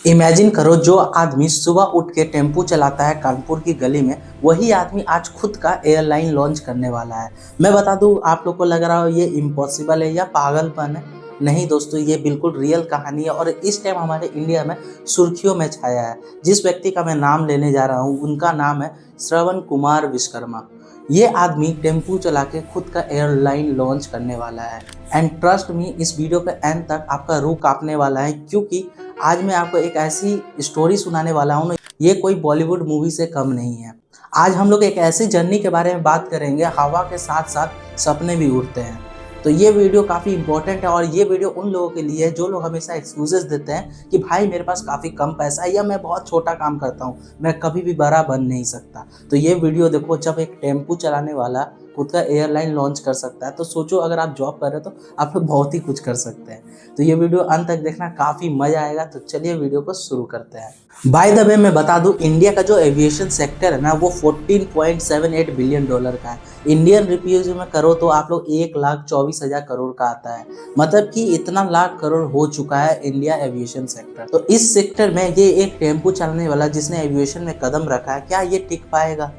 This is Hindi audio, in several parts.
इमेजिन करो, जो आदमी सुबह उठ के टेम्पू चलाता है कानपुर की गली में, वही आदमी आज खुद का एयरलाइन लॉन्च करने वाला है। मैं बता दूं, आप लोग को लग रहा हो ये इम्पॉसिबल है या पागलपन है। नहीं दोस्तों, ये बिल्कुल रियल कहानी है और इस टाइम हमारे इंडिया में सुर्खियों में छाया है। जिस व्यक्ति का मैं नाम लेने जा रहा हूँ उनका नाम है श्रवण कुमार विश्वकर्मा। ये आदमी टेम्पू चला के खुद का एयरलाइन लॉन्च करने वाला है। एंड ट्रस्ट मी, इस वीडियो के एंड तक आपका रूह कांपने वाला है, क्योंकि आज मैं आपको एक ऐसी स्टोरी सुनाने वाला हूँ ना, ये कोई बॉलीवुड मूवी से कम नहीं है। आज हम लोग एक ऐसी जर्नी के बारे में बात करेंगे, हवा के साथ साथ सपने भी उड़ते हैं। तो ये वीडियो काफ़ी इंपॉर्टेंट है और ये वीडियो उन लोगों के लिए है जो लोग हमेशा एक्सक्यूजेस देते हैं कि भाई मेरे पास काफ़ी कम पैसा है या मैं बहुत छोटा काम करता हूँ, मैं कभी भी बड़ा बन नहीं सकता। तो ये वीडियो देखो, जब एक टेम्पू चलाने वाला खुद का एयरलाइन लॉन्च कर सकता है, तो सोचो अगर आप जॉब कर रहे हो तो आप लोग बहुत ही कुछ कर सकते हैं। तो ये वीडियो अंत तक देखना, काफ़ी मज़ा आएगा। तो चलिए वीडियो को शुरू करते हैं। बाय द वे मैं बता दूं, इंडिया का जो एविएशन सेक्टर है ना, वो 14.78 बिलियन डॉलर का है। इंडियन रुपीज में करो तो आप लोग 1,24,000 करोड़ का आता है। मतलब कि इतना लाख करोड़ हो चुका है इंडिया एविएशन सेक्टर। तो इस सेक्टर में ये एक टेम्पू चलाने वाला जिसने एविएशन में कदम रखा है, क्या ये टिक पाएगा?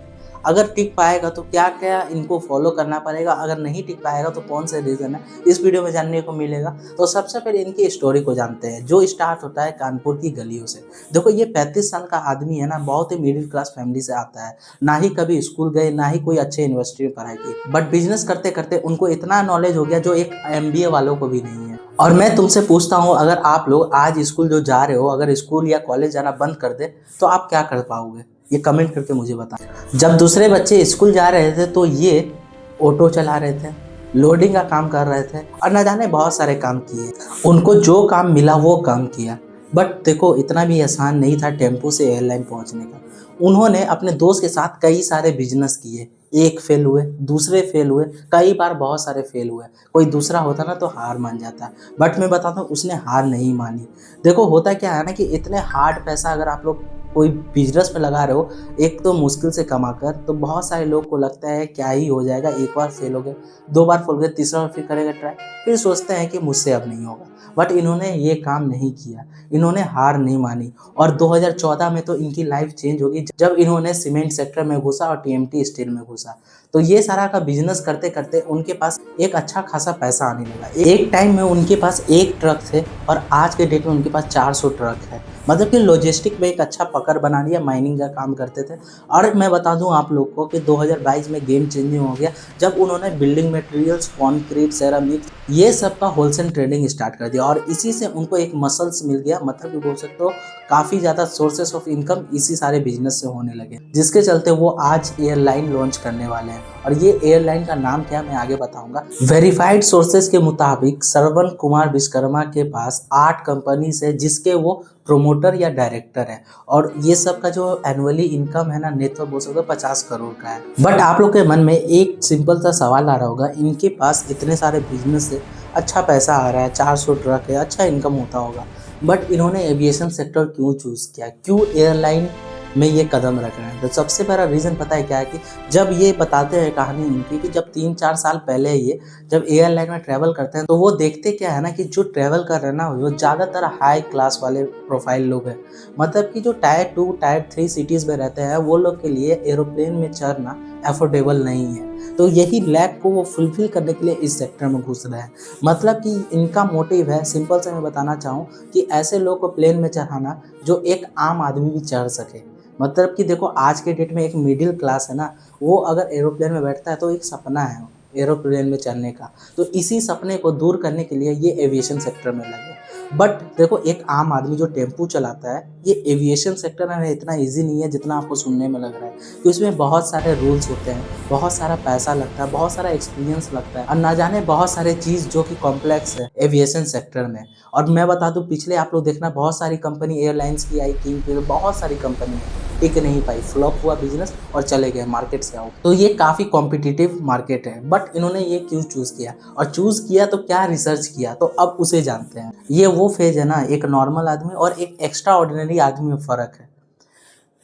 अगर टिक पाएगा तो क्या क्या इनको फॉलो करना पड़ेगा, अगर नहीं टिक पाएगा तो कौन से रीज़न है, इस वीडियो में जानने को मिलेगा। तो सबसे पहले इनकी स्टोरी को जानते हैं, जो स्टार्ट होता है कानपुर की गलियों से। देखो, ये 35 साल का आदमी है ना, बहुत ही मिडिल क्लास फैमिली से आता है। ना ही कभी स्कूल गए, ना ही कोई अच्छे यूनिवर्सिटी में पढ़ाई की, बट बिजनेस करते करते उनको इतना नॉलेज हो गया जो एक MBA वालों को भी नहीं है। और मैं तुमसे पूछता हूँ, अगर आप लोग आज स्कूल जो जा रहे हो, अगर स्कूल या कॉलेज जाना बंद कर दे तो आप क्या कर पाओगे? ये कमेंट करके मुझे बताएं। जब दूसरे बच्चे स्कूल जा रहे थे तो ये ऑटो चला रहे थे, लोडिंग का काम कर रहे थे और न जाने बहुत सारे काम किए। उनको जो काम मिला वो काम किया। बट देखो, इतना भी आसान नहीं था टेम्पो से एयरलाइन पहुंचने का। उन्होंने अपने दोस्त के साथ कई सारे बिजनेस किए। एक फेल हुए, दूसरे फेल हुए, कई बार बहुत सारे फेल हुए। कोई दूसरा होता ना तो हार मान जाता, बट मैं बताता हूँ उसने हार नहीं मानी। देखो, होता क्या है ना कि इतने हार्ड पैसा अगर आप लोग कोई बिजनेस में लगा रहे हो, एक तो मुश्किल से कमा कर, तो बहुत सारे लोग को लगता है क्या ही हो जाएगा, एक बार फेल हो गए, 2 बार फेल हो गए, तीसरा बार फिर करेगा ट्राई, फिर सोचते हैं कि मुझसे अब नहीं होगा। बट इन्होंने ये काम नहीं किया, इन्होंने हार नहीं मानी। और 2014 में तो इनकी लाइफ चेंज होगी जब इन्होंने सीमेंट सेक्टर में घुसा और TMT स्टील में घुसा। तो ये सारा का बिजनेस करते करते उनके पास एक अच्छा खासा पैसा आने लगा। एक टाइम में उनके पास एक ट्रक थे और आज के डेट में उनके पास 400 ट्रक है। मतलब कि लॉजिस्टिक में एक अच्छा पकड़ बना लिया, माइनिंग का काम करते थे। और मैं बता दूं आप लोग को कि 2022 में गेम चेंजिंग हो गया जब उन्होंने बिल्डिंग मटेरियल्स, कॉन्क्रीट, सेरामिक, ये सब का होलसेल ट्रेडिंग स्टार्ट कर दिया और इसी से उनको एक मसल्स मिल गया। मतलब कि बोल सकते हो काफ़ी ज़्यादा सोर्सेस ऑफ इनकम इसी सारे बिजनेस से होने लगे, जिसके चलते वो आज एयरलाइन लॉन्च करने वाले हैं। और ये एयरलाइन का नाम क्या है मैं आगे बताऊंगा। वेरीफाइड सोर्सेज के मुताबिक श्रवण कुमार विश्वकर्मा के पास 8 कंपनीज है जिसके वो प्रोमोटर या डायरेक्टर है। और ये सब का जो एनुअली इनकम है ना, नेट बोल सकते हो 50 करोड़ का है। बट आप लोग के मन में एक सिंपल सा सवाल आ रहा होगा, इनके पास इतने सारे बिजनेस है, अच्छा पैसा आ रहा है, 400 ट्रक है, अच्छा इनकम होता होगा, बट इन्होंने एविएशन सेक्टर क्यों चूज़ किया, क्यों एयरलाइन में ये कदम रख रहे हैं? तो सबसे बड़ा रीज़न पता है क्या है कि जब ये बताते हैं कहानी इनकी कि जब 3-4 साल पहले ये जब एयरलाइन में ट्रैवल करते हैं तो वो देखते क्या है ना कि जो ट्रैवल कर रहे हैं ना, वो ज़्यादातर हाई क्लास वाले प्रोफाइल लोग हैं। मतलब कि जो टायर 2, टायर 3 सिटीज़ में रहते हैं, वो लोग के लिए एरोप्लेन में चढ़ना अफोर्डेबल नहीं है। तो यही लैक को वो फुलफिल करने के लिए इस सेक्टर में घुस रहे हैं। मतलब कि इनका मोटिव है, सिंपल से मैं बताना चाहूँ कि ऐसे लोग को प्लेन में चढ़ाना जो एक आम आदमी भी चढ़ सके। मतलब कि देखो, आज के डेट में एक मिडिल क्लास है ना, वो अगर एरोप्लेन में बैठता है तो एक सपना है एरोप्लेन में चढ़ने का। तो इसी सपने को दूर करने के लिए ये एविएशन सेक्टर में लगे। बट देखो, एक आम आदमी जो टेम्पू चलाता है, ये एविएशन सेक्टर में इतना इजी नहीं है जितना आपको सुनने में लग रहा है कि उसमें बहुत सारे रूल्स होते हैं, बहुत सारा पैसा लगता है, बहुत सारा एक्सपीरियंस लगता है और ना जाने बहुत सारे चीज़ जो कि कॉम्प्लेक्स है एविएशन सेक्टर में। और मैं बता दूं, पिछले आप लोग देखना, बहुत सारी कंपनी एयरलाइंस की आई, किंग, बहुत सारी कंपनी है, टिक नहीं पाई, फ्लॉप हुआ बिजनेस और चले गए, मार्केट से आउट। तो ये काफ़ी कॉम्पिटिटिव मार्केट है। बट इन्होंने ये क्यों चूज़ किया और चूज़ किया तो क्या रिसर्च किया, तो अब उसे जानते हैं। ये वो फेज है ना, एक नॉर्मल आदमी और एक एक्स्ट्रा ऑर्डिनरी आदमी में फ़र्क है।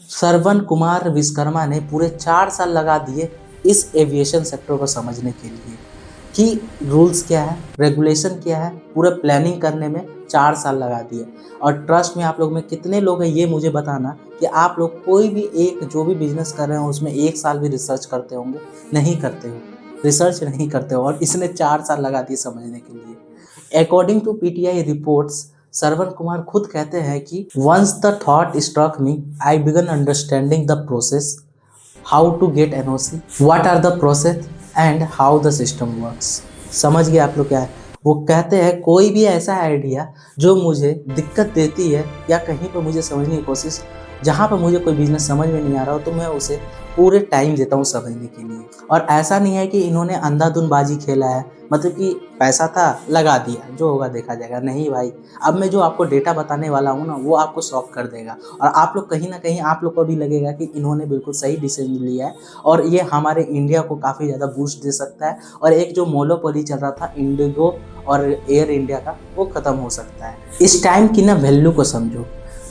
श्रवण कुमार विश्वकर्मा ने पूरे 4 साल लगा दिए इस एविएशन सेक्टर को समझने के लिए कि रूल्स क्या है, रेगुलेशन क्या है, पूरा प्लानिंग करने में 4 साल लगा दिए। और ट्रस्ट में आप लोग में कितने लोग हैं ये मुझे बताना कि आप लोग कोई भी एक जो भी बिजनेस कर रहे हो उसमें 1 साल भी रिसर्च करते होंगे? नहीं करते हो, रिसर्च नहीं करते हो, और इसने 4 साल लगा दिए समझने के लिए। According to PTI reports, Shravan Kumar खुद कहते हैं कि once the thought struck me, I began understanding the process, how to get NOC, what are the process and how the system works. समझ गए आप लोग क्या है? वो कहते हैं कोई भी ऐसा आइडिया जो मुझे दिक्कत देती है या कहीं पर मुझे समझने की कोशिश, जहाँ पर मुझे कोई बिजनेस समझ में नहीं आ रहा हो, तो मैं उसे पूरे टाइम देता हूँ समझने के लिए। और ऐसा नहीं है कि इन्होंने अंधाधुंधबाजी खेला है, मतलब कि पैसा था लगा दिया, जो होगा देखा जाएगा। नहीं भाई, अब मैं जो आपको डेटा बताने वाला हूँ ना, वो आपको शॉक कर देगा, और आप लोग कहीं ना कहीं आप लोग को भी लगेगा कि इन्होंने बिल्कुल सही डिसीजन लिया है, और ये हमारे इंडिया को काफ़ी ज़्यादा बूस्ट दे सकता है, और एक जो मोनोपोली चल रहा था इंडिगो और एयर इंडिया का, वो ख़त्म हो सकता है। इस टाइम की ना वैल्यू को समझो।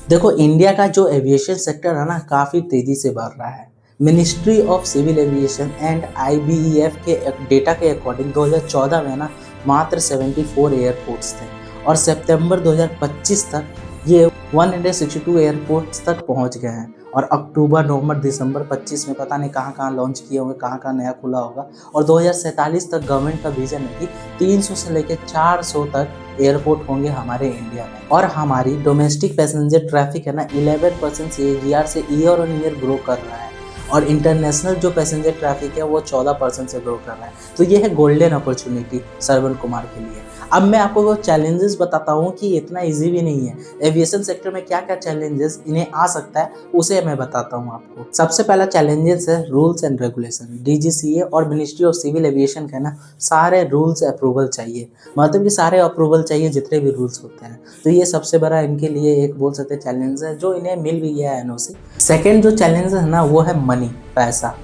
देखो, इंडिया का जो एविएशन सेक्टर है ना, काफ़ी तेज़ी से बढ़ रहा है। Ministry of civil aviation and IBEF के डेटा के अकॉर्डिंग 2014 में ना मात्र 74 एयरपोर्ट्स थे, और सितंबर 2025 तक ये 162 एयरपोर्ट्स तक पहुंच गए हैं। और अक्टूबर, नवंबर, दिसंबर 25 में पता नहीं कहाँ कहाँ लॉन्च किए होंगे, कहाँ कहाँ नया खुला होगा। और 2047 तक गवर्नमेंट का विजन है कि 300 से लेकर 400 तक एयरपोर्ट होंगे हमारे इंडिया में। और हमारी डोमेस्टिक पैसेंजर ट्रैफिक है ना 11% CAGR से ईयर ऑन ईयर ग्रो कर रहा है, और इंटरनेशनल जो पैसेंजर ट्रैफिक है वो 14% से ग्रो कर रहा है। तो ये है गोल्डन अपॉर्चुनिटी श्रवण कुमार के लिए। अब मैं आपको वो चैलेंजेस बताता हूँ कि इतना इजी भी नहीं है। एविएशन सेक्टर में क्या क्या चैलेंजेस इन्हें आ सकता है, उसे मैं बताता हूँ आपको। सबसे पहला चैलेंजेस है रूल्स एंड रेगुलेशन। डीजीसीए और मिनिस्ट्री ऑफ सिविल एविएशन का ना सारे रूल्स अप्रूवल चाहिए, मतलब कि सारे अप्रूवल चाहिए जितने भी रूल्स होते हैं। तो ये सबसे बड़ा इनके लिए एक बोल सकते चैलेंज है, जो इन्हें मिल भी गया है एनओसी। सेकेंड जो चैलेंज है ना, वो है मनी, पैसा।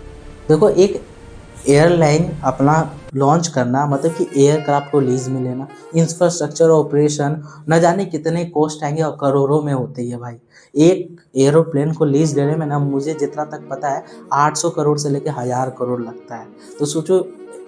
देखो, एक एयरलाइन अपना लॉन्च करना, मतलब कि एयरक्राफ्ट को लीज में लेना, इंफ्रास्ट्रक्चर ऑपरेशन, न जाने कितने कॉस्ट आएंगे, और करोड़ों में होती है भाई। एक एरोप्लेन को लीज लेने में ना, मुझे जितना तक पता है 800 करोड़ से लेकर 1000 करोड़ लगता है। तो सोचो,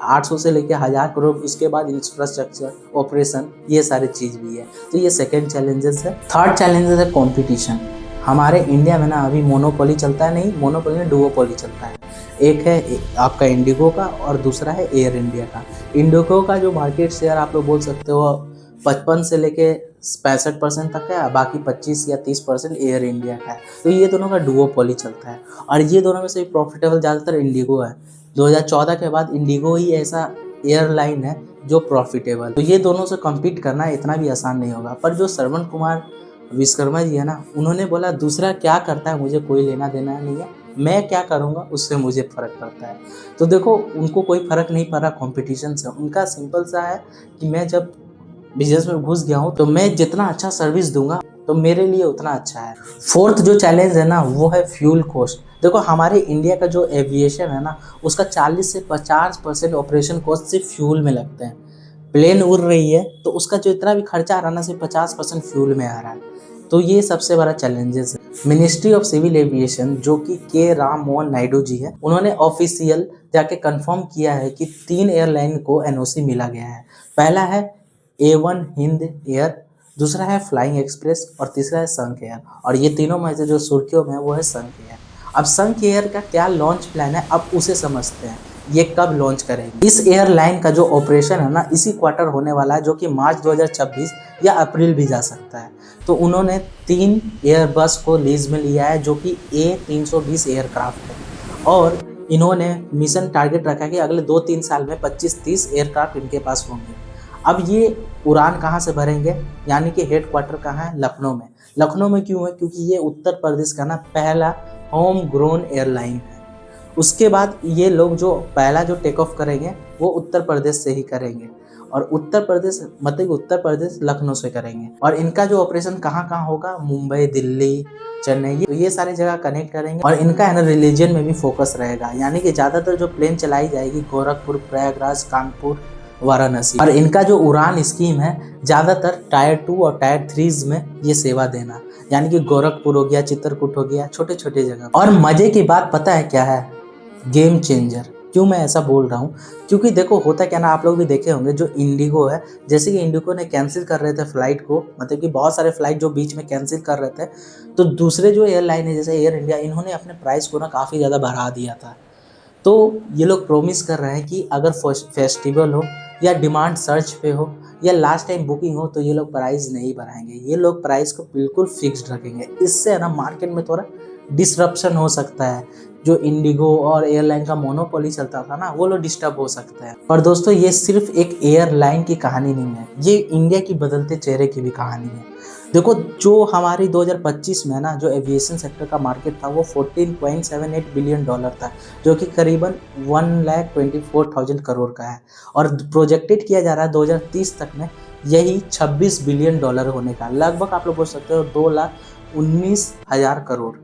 800 से लेकर 1000 करोड़, उसके बाद इंफ्रास्ट्रक्चर ऑपरेशन, ये सारी चीज़ भी है। तो ये सेकेंड चैलेंजेस है। थर्ड चैलेंजेस है कॉम्पिटिशन। हमारे इंडिया में ना अभी मोनोपोली चलता है, नहीं मोनोपोली में डुओपोली चलता है। एक है आपका इंडिगो का, और दूसरा है एयर इंडिया का। इंडिगो का जो मार्केट शेयर आप लोग बोल सकते हो 55 से लेके 65% तक है, बाकी 25 या 30% एयर इंडिया का है। तो ये दोनों का डुओपोली चलता है, और ये दोनों में से प्रॉफिटेबल ज़्यादातर इंडिगो है। 2014 के बाद इंडिगो ही ऐसा एयरलाइन है जो प्रॉफिटेबल। तो ये दोनों से कम्पीट करना इतना भी आसान नहीं होगा। पर जो श्रवण कुमार विश्वकर्मा जी है ना, उन्होंने बोला दूसरा क्या करता है मुझे कोई लेना देना नहीं है, मैं क्या करूँगा उससे मुझे फ़र्क पड़ता है। तो देखो, उनको कोई फ़र्क नहीं पड़ रहा कॉम्पिटिशन से। उनका सिंपल सा है कि मैं जब बिजनेस में घुस गया हूँ तो मैं जितना अच्छा सर्विस दूंगा तो मेरे लिए उतना अच्छा है। फोर्थ जो चैलेंज है ना, वो है फ्यूल कॉस्ट। देखो, हमारे इंडिया का जो एविएशन है ना, उसका 40 से 50% ऑपरेशन कॉस्ट सिर्फ फ्यूल में लगते हैं। प्लेन उड़ रही है तो उसका जो इतना भी खर्चा आ रहा ना, सिर्फ 50% फ्यूल में आ रहा है। तो ये सबसे बड़ा चैलेंजेस है। मिनिस्ट्री ऑफ सिविल एविएशन, जो कि के राम मोहन नायडू जी है, उन्होंने ऑफिशियल जाके कंफर्म किया है कि 3 एयरलाइन को एनओसी मिला गया है। पहला है A1 हिंद एयर, दूसरा है फ्लाइंग एक्सप्रेस, और तीसरा है संक एयर। और ये तीनों में से जो सुर्खियों में है वो है संक एयर। अब संक एयर का क्या लॉन्च प्लान है, अब उसे समझते हैं, ये कब लॉन्च करेंगे। इस एयरलाइन का जो ऑपरेशन है ना, इसी क्वार्टर होने वाला है, जो कि मार्च 2026 या अप्रैल भी जा सकता है। तो उन्होंने 3 एयरबस को लीज में लिया है, जो कि A320 एयरक्राफ्ट है, और इन्होंने मिशन टारगेट रखा है कि अगले 2-3 साल में 25-30 एयरक्राफ्ट इनके पास होंगे। अब ये उड़ान कहाँ से भरेंगे, यानी कि हेड क्वार्टर कहाँ है, लखनऊ में। लखनऊ में क्यों है, क्योंकि ये उत्तर प्रदेश का ना पहला होम ग्रोन एयरलाइन है। उसके बाद ये लोग जो पहला जो टेक ऑफ करेंगे वो उत्तर प्रदेश से ही करेंगे, और उत्तर प्रदेश मतलब उत्तर प्रदेश लखनऊ से करेंगे। और इनका जो ऑपरेशन कहाँ कहाँ होगा, मुंबई, दिल्ली, चेन्नई, तो ये सारी जगह कनेक्ट करेंगे। और इनका है ना रिलीजन में भी फोकस रहेगा, यानी कि ज़्यादातर जो प्लेन चलाई जाएगी गोरखपुर, प्रयागराज, कानपुर, वाराणसी। और इनका जो उड़ान स्कीम है ज़्यादातर टायर 2 और टायर 3 में ये सेवा देना, यानी कि गोरखपुर हो गया, चित्रकूट हो गया, छोटे छोटे जगह। और मजे की बात पता है क्या है, गेम चेंजर। क्यों मैं ऐसा बोल रहा हूँ, क्योंकि देखो होता क्या ना, आप लोग भी देखे होंगे जो इंडिगो है, जैसे कि इंडिगो ने कैंसिल कर रहे थे फ्लाइट को, मतलब कि बहुत सारे फ्लाइट जो बीच में कैंसिल कर रहे थे, तो दूसरे जो एयरलाइन है जैसे एयर इंडिया, इन्होंने अपने प्राइस को ना काफ़ी ज़्यादा बढ़ा दिया था। तो ये लोग प्रोमिस कर रहे हैं कि अगर फेस्टिवल हो या डिमांड सर्च पे हो या लास्ट टाइम बुकिंग हो तो ये लोग प्राइस नहीं बढ़ाएंगे, ये लोग प्राइस को बिल्कुल फिक्स्ड रखेंगे। इससे है ना मार्केट में थोड़ा डिसरप्शन हो सकता है, जो इंडिगो और एयरलाइन का मोनोपोली चलता था ना, वो लोग डिस्टर्ब हो सकता है। पर दोस्तों ये सिर्फ एक एयरलाइन की कहानी नहीं है, ये इंडिया की बदलते चेहरे की भी कहानी है। देखो जो हमारी 2025 में ना जो एविएशन सेक्टर का मार्केट था वो 14.78 बिलियन डॉलर था, जो कि करीबन 1,24,000 करोड़ का है, और प्रोजेक्टेड किया जा रहा है 2030 तक में यही 26 बिलियन डॉलर होने का, लगभग आप लोग बोल सकते हो 2,19,000 करोड़,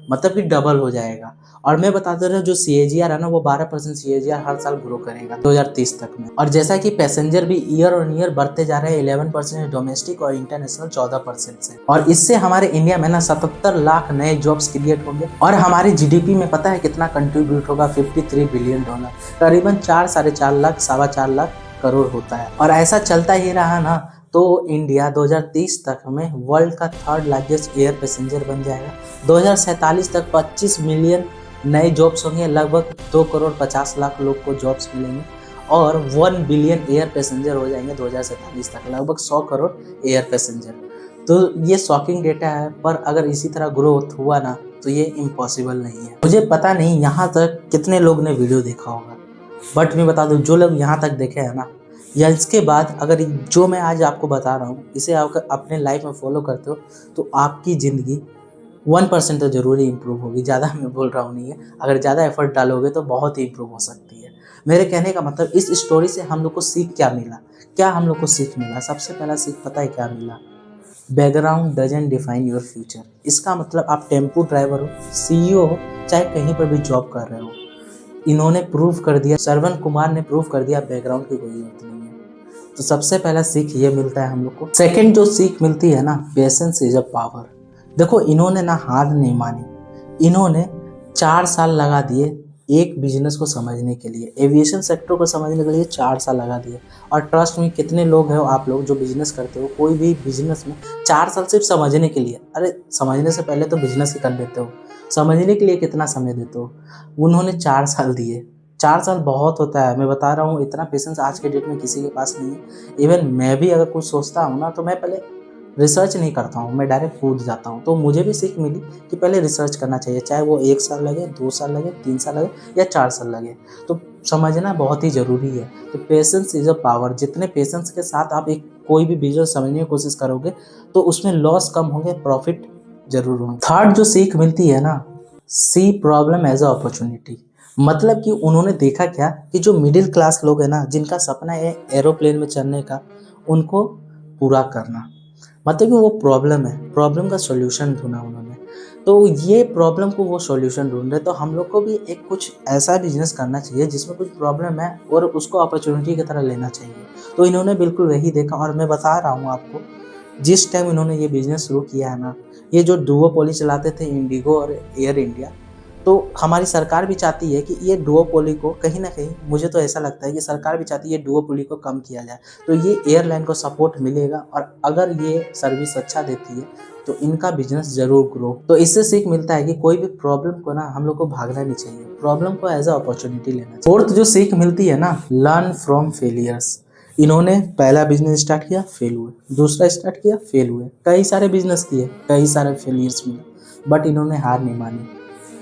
मतलब कि डबल हो जाएगा। और मैं बता दे रहा हूँ जो CAGR है ना, वो 12% CAGR हर साल ग्रो करेगा 2030 तक में। और जैसा कि पैसेंजर भी ईयर ऑन ईयर बढ़ते जा रहे हैं, 11% डोमेस्टिक और इंटरनेशनल 14% से, और इससे हमारे इंडिया में ना 77 लाख नए जॉब्स क्रिएट होंगे, और हमारी GDP में पता है कितना कंट्रीब्यूट होगा, 53 बिलियन डॉलर, करीबन 4-4.5 लाख 4.25 लाख करोड़ होता है। और ऐसा चलता ही रहा ना तो इंडिया 2030 तक में वर्ल्ड का 3rd लार्जेस्ट एयर पैसेंजर बन जाएगा। 2047 तक 25 मिलियन नए जॉब्स होंगे, लगभग 2,50,00,000 लोग को जॉब्स मिलेंगे, और 1 बिलियन एयर पैसेंजर हो जाएंगे 2047 तक, लगभग 100 करोड़ एयर पैसेंजर। तो ये शॉकिंग डेटा है, पर अगर इसी तरह ग्रोथ हुआ ना तो ये इम्पॉसिबल नहीं है। मुझे पता नहीं यहाँ तक कितने लोग ने वीडियो देखा होगा, बट मैं बता दूँ जो लोग यहाँ तक देखे हैं ना, या इसके बाद अगर जो मैं आज आपको बता रहा हूँ इसे आप अपने लाइफ में फॉलो करते हो तो आपकी ज़िंदगी 1% तो ज़रूरी इम्प्रूव होगी। ज़्यादा मैं बोल रहा हूँ नहीं है, अगर ज़्यादा एफर्ट डालोगे तो बहुत ही इम्प्रूव हो सकती है। मेरे कहने का मतलब इस स्टोरी से हम लोग को सीख क्या मिला, क्या हम लोग को सीख मिला? सबसे पहला सीख पता है क्या मिला? Background doesn't define your future. इसका मतलब आप टेम्पो ड्राइवर हो, CEO हो, चाहे कहीं पर भी जॉब कर रहे हो, इन्होंने प्रूव कर दिया, श्रवण कुमार ने प्रूव कर दिया बैकग्राउंड की कोई जरूरत नहीं है। तो सबसे पहला सीख ये मिलता है हम लोग को। सेकंड जो सीख मिलती है ना, पेशेंस इज अ पावर। देखो इन्होंने ना हार नहीं मानी, इन्होंने 4 साल लगा दिए एक बिजनेस को समझने के लिए, एविएशन सेक्टर को समझने के लिए 4 साल लगा दिए। और ट्रस्ट में कितने लोग हैं आप लोग जो बिजनेस करते हो, कोई भी बिजनेस में 4 साल सिर्फ समझने के लिए, अरे समझने से पहले तो बिजनेस ही कर लेते हो, समझने के लिए कितना समय देते हो? उन्होंने 4 साल दिए। 4 साल बहुत होता है, मैं बता रहा हूँ, इतना पेशेंस आज के डेट में किसी के पास नहीं है। इवन मैं भी अगर कुछ सोचता हूँ ना तो मैं पहले रिसर्च नहीं करता हूँ, मैं डायरेक्ट कूद जाता हूँ। तो मुझे भी सीख मिली कि पहले रिसर्च करना चाहिए, चाहे वो 1 साल लगे, 2 साल लगे, 3 साल लगे या 4 साल लगे, तो समझना बहुत ही ज़रूरी है। तो पेशेंस इज़ अ पावर। जितने पेशेंस के साथ आप एक कोई भी बिजनेस समझने की कोशिश करोगे तो उसमें लॉस कम होंगे, प्रॉफिट जरूर होंगे। थर्ड जो सीख मिलती है ना, सी प्रॉब्लम एज अ अपॉर्चुनिटी। मतलब कि उन्होंने देखा क्या कि जो मिडिल क्लास लोग हैं ना, जिनका सपना है एरोप्लेन में चढ़ने का, उनको पूरा करना, मतलब कि वो प्रॉब्लम है, प्रॉब्लम का सॉल्यूशन ढूंढा उन्होंने। तो ये प्रॉब्लम को वो सॉल्यूशन ढूंढ रहे, तो हम लोग को भी एक कुछ ऐसा बिजनेस करना चाहिए जिसमें कुछ प्रॉब्लम है और उसको अपॉर्चुनिटी की तरह लेना चाहिए। तो इन्होंने बिल्कुल वही देखा, और मैं बता रहा हूँ आपको, जिस टाइम इन्होंने ये बिजनेस शुरू किया है ना, ये जो डुओपोली चलाते थे इंडिगो और एयर इंडिया, तो हमारी सरकार भी चाहती है कि ये डुओपोली को कहीं ना कहीं, मुझे तो ऐसा लगता है कि सरकार भी चाहती है डुओपोली को कम किया जाए, तो ये एयरलाइन को सपोर्ट मिलेगा, और अगर ये सर्विस अच्छा देती है तो इनका बिजनेस जरूर ग्रो। तो इससे सीख मिलता है कि कोई भी प्रॉब्लम को ना हम लोग को भागना नहीं चाहिए, प्रॉब्लम को एज अ अपॉर्चुनिटी लेना चाहिए। फोर्थ जो सीख मिलती है ना, लर्न फ्रॉम फेलियर्स। इन्होंने पहला बिजनेस स्टार्ट किया, फेल हुए, दूसरा स्टार्ट किया, फेल हुए, कई सारे बिजनेस किए, कई सारे फेलियर्स मिले, बट इन्होंने हार नहीं मानी,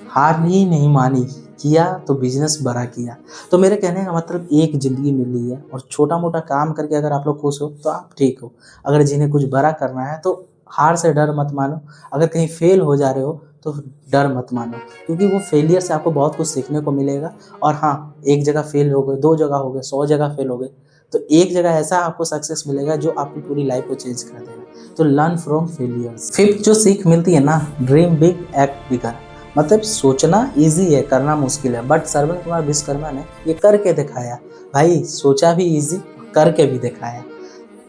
हार ही नहीं मानी, किया तो बिजनेस बड़ा किया। तो मेरे कहने का मतलब एक ज़िंदगी मिली है, और छोटा मोटा काम करके अगर आप लोग खुश हो तो आप ठीक हो, अगर जिन्हें कुछ बड़ा करना है तो हार से डर मत मानो, अगर कहीं फेल हो जा रहे हो तो डर मत मानो, क्योंकि वो फेलियर से आपको बहुत कुछ सीखने को मिलेगा। और हाँ, एक जगह फेल हो गए, 2 जगह हो गए, 100 जगह फेल हो गए, तो एक जगह ऐसा आपको सक्सेस मिलेगा जो आपकी पूरी लाइफ को चेंज कर देगा। तो लर्न फ्रॉम फेलियर्स। फिफ्थ जो सीख मिलती है ना, ड्रीम बिग एक्ट बिगर। मतलब सोचना इजी है, करना मुश्किल है, बट श्रवण कुमार विश्वकर्मा ने ये करके दिखाया भाई, सोचा भी इजी, करके भी दिखाया।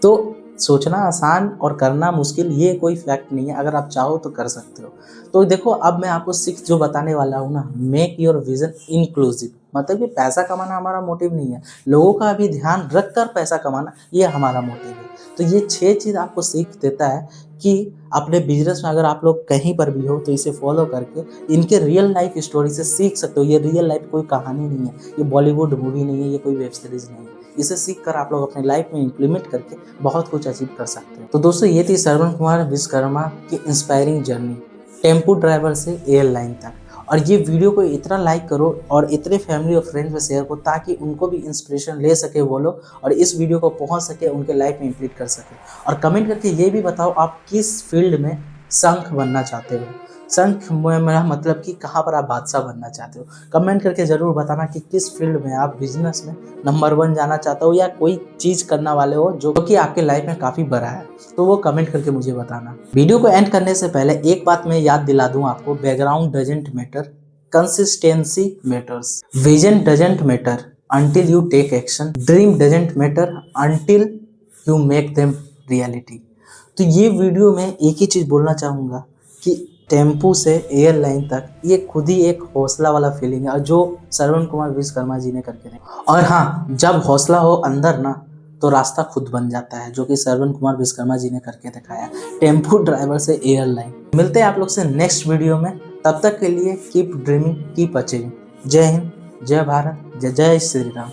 तो सोचना आसान और करना मुश्किल, ये कोई फैक्ट नहीं है, अगर आप चाहो तो कर सकते हो। तो देखो अब मैं आपको सिक्स जो बताने वाला हूँ ना, मेक योर विजन इंक्लूसिव। मतलब कि पैसा कमाना हमारा मोटिव नहीं है, लोगों का भी ध्यान रख कर पैसा कमाना ये हमारा मोटिव है। तो ये 6 चीज़ आपको सीख देता है कि अपने बिजनेस में अगर आप लोग कहीं पर भी हो तो इसे फॉलो करके इनके रियल लाइफ स्टोरी से सीख सकते हो। ये रियल लाइफ कोई कहानी नहीं है, ये बॉलीवुड मूवी नहीं है, ये कोई वेब सीरीज नहीं है। इसे सीख कर आप लोग अपने लाइफ में इम्प्लीमेंट करके बहुत कुछ अचीव कर सकते हैं। तो दोस्तों ये थी श्रवण कुमार विश्वकर्मा की इंस्पायरिंग जर्नी टेम्पो ड्राइवर से एयरलाइन तक। और ये वीडियो को इतना लाइक करो और इतने फैमिली और फ्रेंड्स में शेयर करो ताकि उनको भी इंस्पिरेशन ले सके वो लोग और इस वीडियो को पहुंच सके, उनके लाइफ में इम्प्लीट कर सके। और कमेंट करके ये भी बताओ आप किस फील्ड में शंख बनना चाहते हो। शंख में मेरा मतलब कि कहाँ पर आप बादशाह बनना चाहते हो। कमेंट करके ज़रूर बताना कि किस फील्ड में आप बिजनेस में नंबर 1 जाना चाहते हो या कोई चीज़ करने वाले हो जो कि आपके लाइफ में काफ़ी बड़ा है, तो वो कमेंट करके मुझे बताना। वीडियो को एंड करने से पहले एक बात मैं याद दिला दूं आपको, background doesn't matter, consistency matters, vision doesn't matter until you take action, dream doesn't matter until you make them reality। तो ये वीडियो में एक ही चीज़ बोलना चाहूँगा कि टेम्पू से एयरलाइन तक ये खुद ही एक हौसला वाला फीलिंग है और जो श्रवण कुमार विश्वकर्मा जी ने करके देखा। और हाँ, जब हौसला हो अंदर ना तो रास्ता खुद बन जाता है, जो कि श्रवण कुमार विश्वकर्मा जी ने करके दिखाया, टेम्पू ड्राइवर से एयरलाइन। मिलते हैं आप लोग से नेक्स्ट वीडियो में, तब तक के लिए कीप ड्रीमिंग, कीप अचीविंग। जय हिंद, जय भारत, जय जय श्री राम।